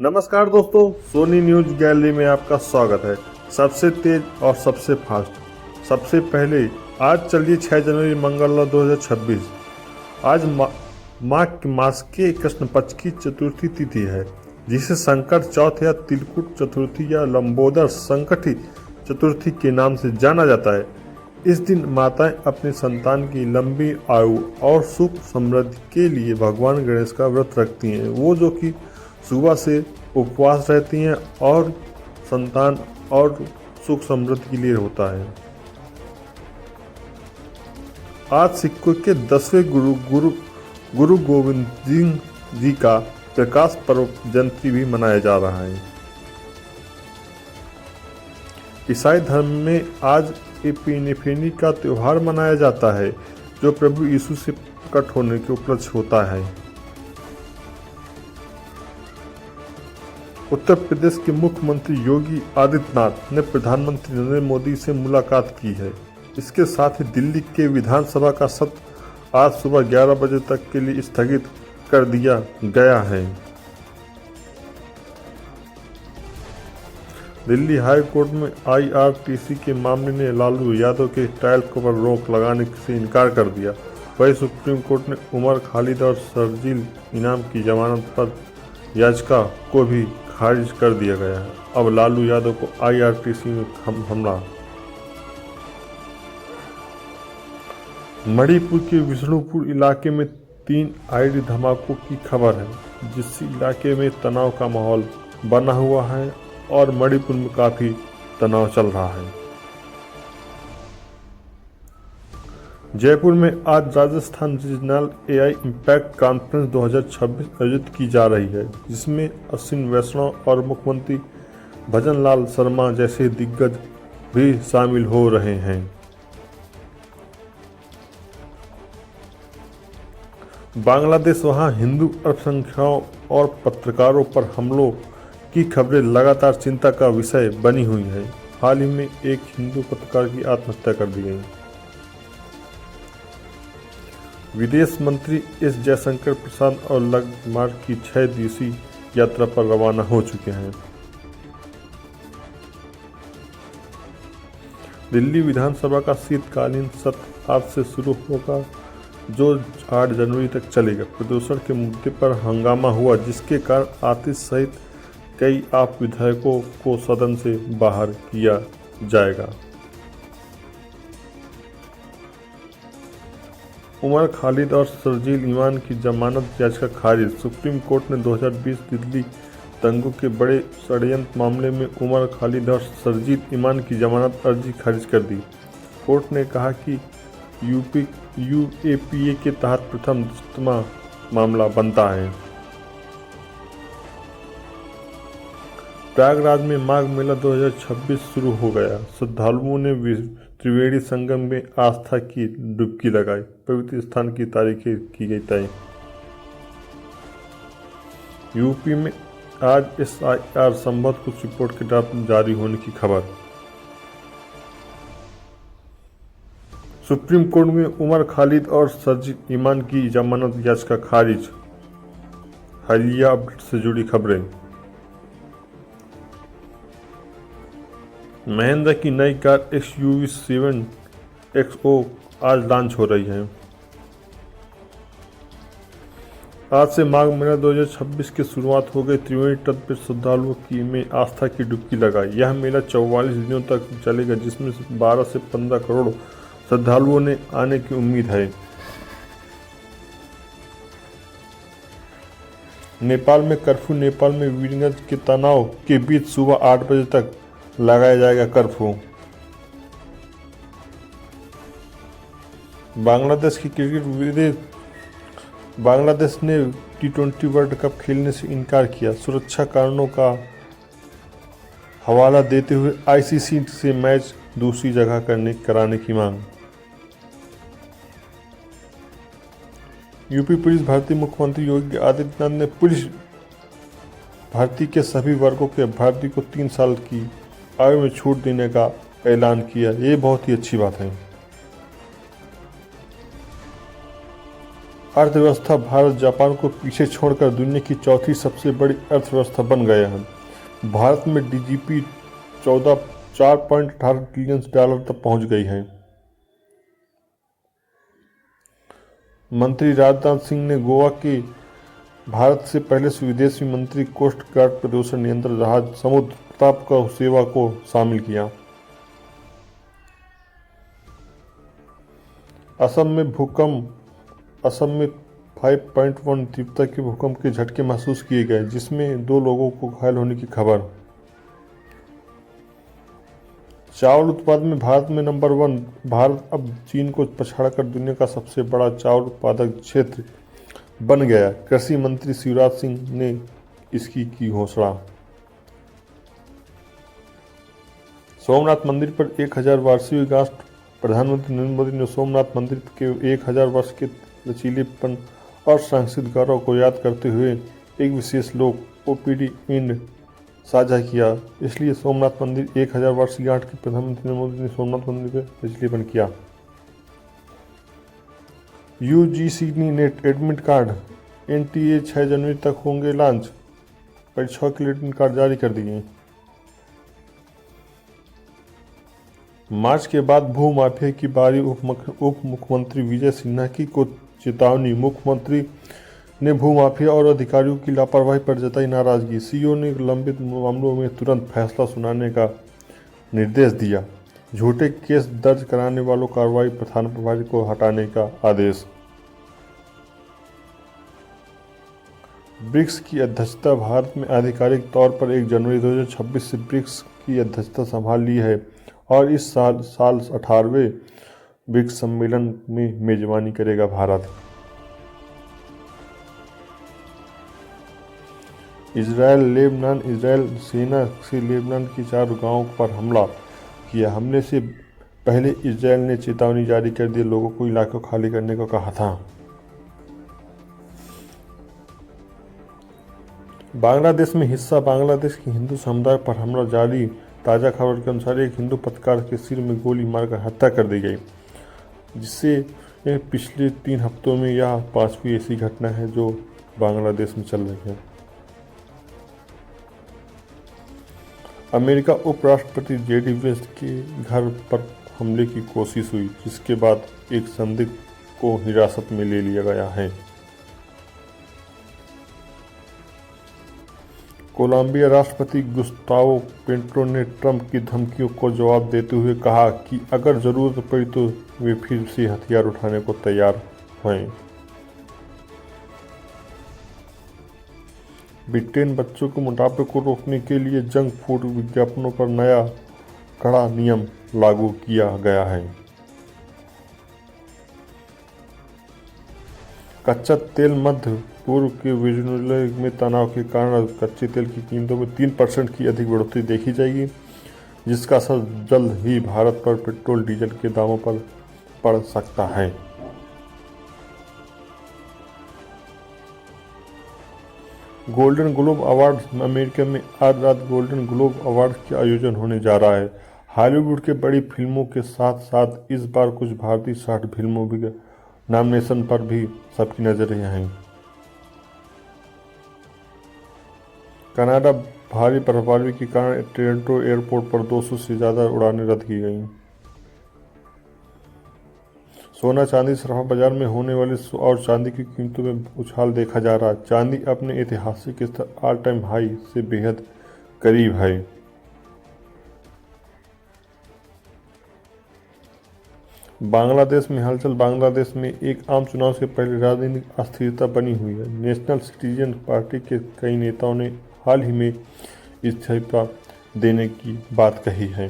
नमस्कार दोस्तों, Soni news gallery में आपका स्वागत है। सबसे तेज और सबसे फास्ट। सबसे पहले आज चलिए 6 जनवरी मंगलवार 2026। आज मास के कृष्ण पक्ष की चतुर्थी तिथि है, जिसे संकट चौथ या तिलकुट चतुर्थी या लंबोदर संकटी चतुर्थी के नाम से जाना जाता है। इस दिन माताएं अपने संतान की लंबी आयु और सुख समृद्धि के लिए भगवान गणेश का व्रत रखती हैं। वो जो कि सुबह से उपवास रहती हैं और संतान और सुख समृद्धि के लिए होता है। आज सिखों के 10वें गुरु गोविंद सिंह जी का प्रकाश पर्व जयंती भी मनाया जा रहा है। ईसाई धर्म में आज एपिफेनी का त्योहार मनाया जाता है, जो प्रभु यीशु से प्रकट होने के उपलक्ष्य होता है। उत्तर प्रदेश के मुख्यमंत्री योगी आदित्यनाथ ने प्रधानमंत्री नरेंद्र मोदी से मुलाकात की है। इसके साथ ही दिल्ली के विधानसभा का सत्र आज सुबह 11 बजे तक के लिए स्थगित कर दिया गया है। दिल्ली हाई कोर्ट में IRCTC के मामले ने लालू यादव के ट्रायल पर रोक लगाने से इनकार कर दिया। वहीं सुप्रीम कोर्ट ने उमर खालिद और शर्जील इमाम की जमानत पर याचिका को भी खारिज कर दिया गया है। अब लालू यादव को IRCTC में हमला। मणिपुर के विष्णुपुर इलाके में 3 आईडी धमाकों की खबर है, जिससे इलाके में तनाव का माहौल बना हुआ है और मणिपुर में काफी तनाव चल रहा है। जयपुर में आज Rajasthan regional AI impact conference 2026 आयोजित की जा रही है, जिसमें अश्विन वैष्णव और मुख्यमंत्री भजन लाल शर्मा जैसे दिग्गज भी शामिल हो रहे हैं। बांग्लादेश वहां हिंदू अल्पसंख्यकों और पत्रकारों पर हमलों की खबरें लगातार चिंता का विषय बनी हुई है। हाल ही में एक हिंदू पत्रकार की आत्महत्या कर दी गई। विदेश मंत्री S जयशंकर प्रशांत और लग्जमबर्ग की 6 दिवसीय यात्रा पर रवाना हो चुके हैं। दिल्ली विधानसभा का शीतकालीन सत्र आज से शुरू होगा, जो 8 जनवरी तक चलेगा। प्रदूषण के मुद्दे पर हंगामा हुआ, जिसके कारण आतिश सहित कई आप विधायकों को सदन से बाहर किया जाएगा। उमर खालिद और शर्जील इमाम की जमानत याचिका खारिज। सुप्रीम कोर्ट ने 2020 दिल्ली दंगों के बड़े षड्यंत्र मामले में उमर खालिद और शर्जील इमाम की जमानत अर्जी खारिज कर दी। कोर्ट ने कहा कि UAPA के तहत प्रथम दृष्टया मामला बनता है। प्रयागराज में माघ मेला 2026 शुरू हो गया। श्रद्धालुओं ने त्रिवेणी संगम में आस्था की डुबकी लगाई। पवित्र स्थान की तारीखें की गई तय। यूपी में आज SIR संबंध कुछ रिपोर्ट के ड्राफ्ट जारी होने की खबर। सुप्रीम कोर्ट में उमर खालिद और शर्जील इमाम की जमानत याचिका खारिज। हालिया अपडेट से जुड़ी खबरें। महिंद्रा की नई कार XUV 7XO आज लॉन्च हो रही है। आज से माघ मेला 2026 की शुरुआत हो गई। त्रिवेणी तट पर श्रद्धालुओं की में आस्था की डुबकी लगाई। यह मेला 44 दिनों तक चलेगा, जिसमें 12 से 15 करोड़ श्रद्धालुओं ने आने की उम्मीद है। नेपाल में कर्फ्यू। नेपाल में वीरगंज के तनाव के बीच सुबह 8 बजे तक लगाया जाएगा कर्फ्यू। बांग्लादेश की क्रिकेट विदेश। बांग्लादेश ने T20 वर्ल्ड कप खेलने से इनकार किया, सुरक्षा कारणों का हवाला देते हुए ICC से मैच दूसरी जगह कराने की मांग। यूपी पुलिस भर्ती। मुख्यमंत्री योगी आदित्यनाथ ने पुलिस भर्ती के सभी वर्गों के अभ्यर्थी को 3 साल की आयु में छूट देने का ऐलान किया। ये बहुत ही अच्छी बात है। अर्थव्यवस्था भारत जापान को पीछे छोड़कर दुनिया की चौथी सबसे बड़ी अर्थव्यवस्था बन गया है। भारत में डीजीपी 4.18 ट्रिलियन डॉलर तक पहुंच गई है। मंत्री राजनाथ सिंह ने गोवा के भारत से पहले विदेशी मंत्री कोस्ट गार्ड प्रदूषण नियंत्रण जहाज समुद्र प्रताप का सेवा को शामिल किया। असम में 5.1 तीव्रता के भूकंप के झटके महसूस किए गए, जिसमें 2 लोगों को घायल होने की खबर। चावल उत्पादन में भारत में नंबर 1। भारत अब चीन को पछाड़कर दुनिया का सबसे बड़ा चावल उत्पादक क्षेत्र बन गया। कृषि मंत्री शिवराज सिंह ने इसकी की घोषणा। सोमनाथ मंदिर पर 1000 वार्षिक गांठ। प्रधानमंत्री नरेंद्र मोदी ने सोमनाथ मंदिर के 1000 वर्ष के लचीलेपन और सांस्कृतिक गौरव को याद करते हुए एक विशेष लोक ओपीडी इंड साझा किया। इसलिए सोमनाथ मंदिर 1000 वर्ष की गांठ की प्रधानमंत्री नरेंद्र मोदी ने सोमनाथ मंदिर का लचीलेपन किया। UGC net admit card NTA 6 जनवरी तक होंगे लॉन्च। परीक्षाओं के लिए एडमिट कार्ड जारी कर दिए। मार्च के बाद भू माफिया की बारी। उप मुख्यमंत्री विजय सिन्हा की को चेतावनी। मुख्यमंत्री ने भू माफिया और अधिकारियों की लापरवाही पर जताई नाराजगी। सीईओ ने लंबित मामलों में तुरंत फैसला सुनाने का निर्देश दिया। झूठे केस दर्ज कराने वालों कार्रवाई प्रधान प्रभारी को हटाने का आदेश। ब्रिक्स की अध्यक्षता भारत में आधिकारिक तौर पर 1 जनवरी 2026 से ब्रिक्स की अध्यक्षता संभाल ली है और इस साल 18वें ब्रिक्स सम्मेलन में मेजबानी करेगा भारत। इजरायल सेना से लेबनान के 4 गांवों पर हमला किया। हमले से पहले इजरायल ने चेतावनी जारी कर दी, लोगों को इलाकों खाली करने को कहा था। बांग्लादेश में हिस्सा बांग्लादेश के हिंदू समुदाय पर हमला जारी। ताज़ा खबर के अनुसार एक हिंदू पत्रकार के सिर में गोली मारकर हत्या कर दी गई, जिससे पिछले 3 हफ्तों में यह 5वीं ऐसी घटना है जो बांग्लादेश में चल रही है। अमेरिका उपराष्ट्रपति जेडी वेंस के घर पर हमले की कोशिश हुई, जिसके बाद एक संदिग्ध को हिरासत में ले लिया गया है। कोलंबिया राष्ट्रपति गुस्तावो पेट्रो ने ट्रंप की धमकियों को जवाब देते हुए कहा कि अगर जरूरत पड़ी तो वे फिर से हथियार उठाने को तैयार हैं। ब्रिटेन बच्चों के मोटापे को रोकने के लिए जंक फूड विज्ञापनों पर नया कड़ा नियम लागू किया गया है। कच्चा तेल मध्य पूर्व के वेनेजुएला में तनाव के कारण कच्चे तेल की कीमतों में 3% की अधिक बढ़ोतरी देखी जाएगी, जिसका असर जल्द ही भारत पर पेट्रोल डीजल के दामों पर पड़ सकता है। गोल्डन ग्लोब अवार्ड अमेरिका में आज रात गोल्डन ग्लोब अवार्ड का आयोजन होने जा रहा है। हॉलीवुड के बड़ी फिल्मों के साथ साथ इस बार कुछ भारतीय शॉर्ट फिल्मों भी नॉमिनेशन पर भी सबकी नजरें हैं। कनाडा भारी बर्फबारी के कारण टोरंटो एयरपोर्ट पर 200 से ज़्यादा उड़ानें रद्द की गई। सोना चांदी सराफा बाजार में होने वाले और चांदी की कीमतों में उछाल देखा जा रहा है। चांदी अपने ऐतिहासिक स्तर ऑल टाइम हाई से बेहद करीब है। बांग्लादेश में हलचल। बांग्लादेश में एक आम चुनाव से पहले राजनीतिक अस्थिरता बनी हुई है। नेशनल सिटीजन पार्टी के कई नेताओं ने हाल ही में इस्तीफा देने की बात कही है।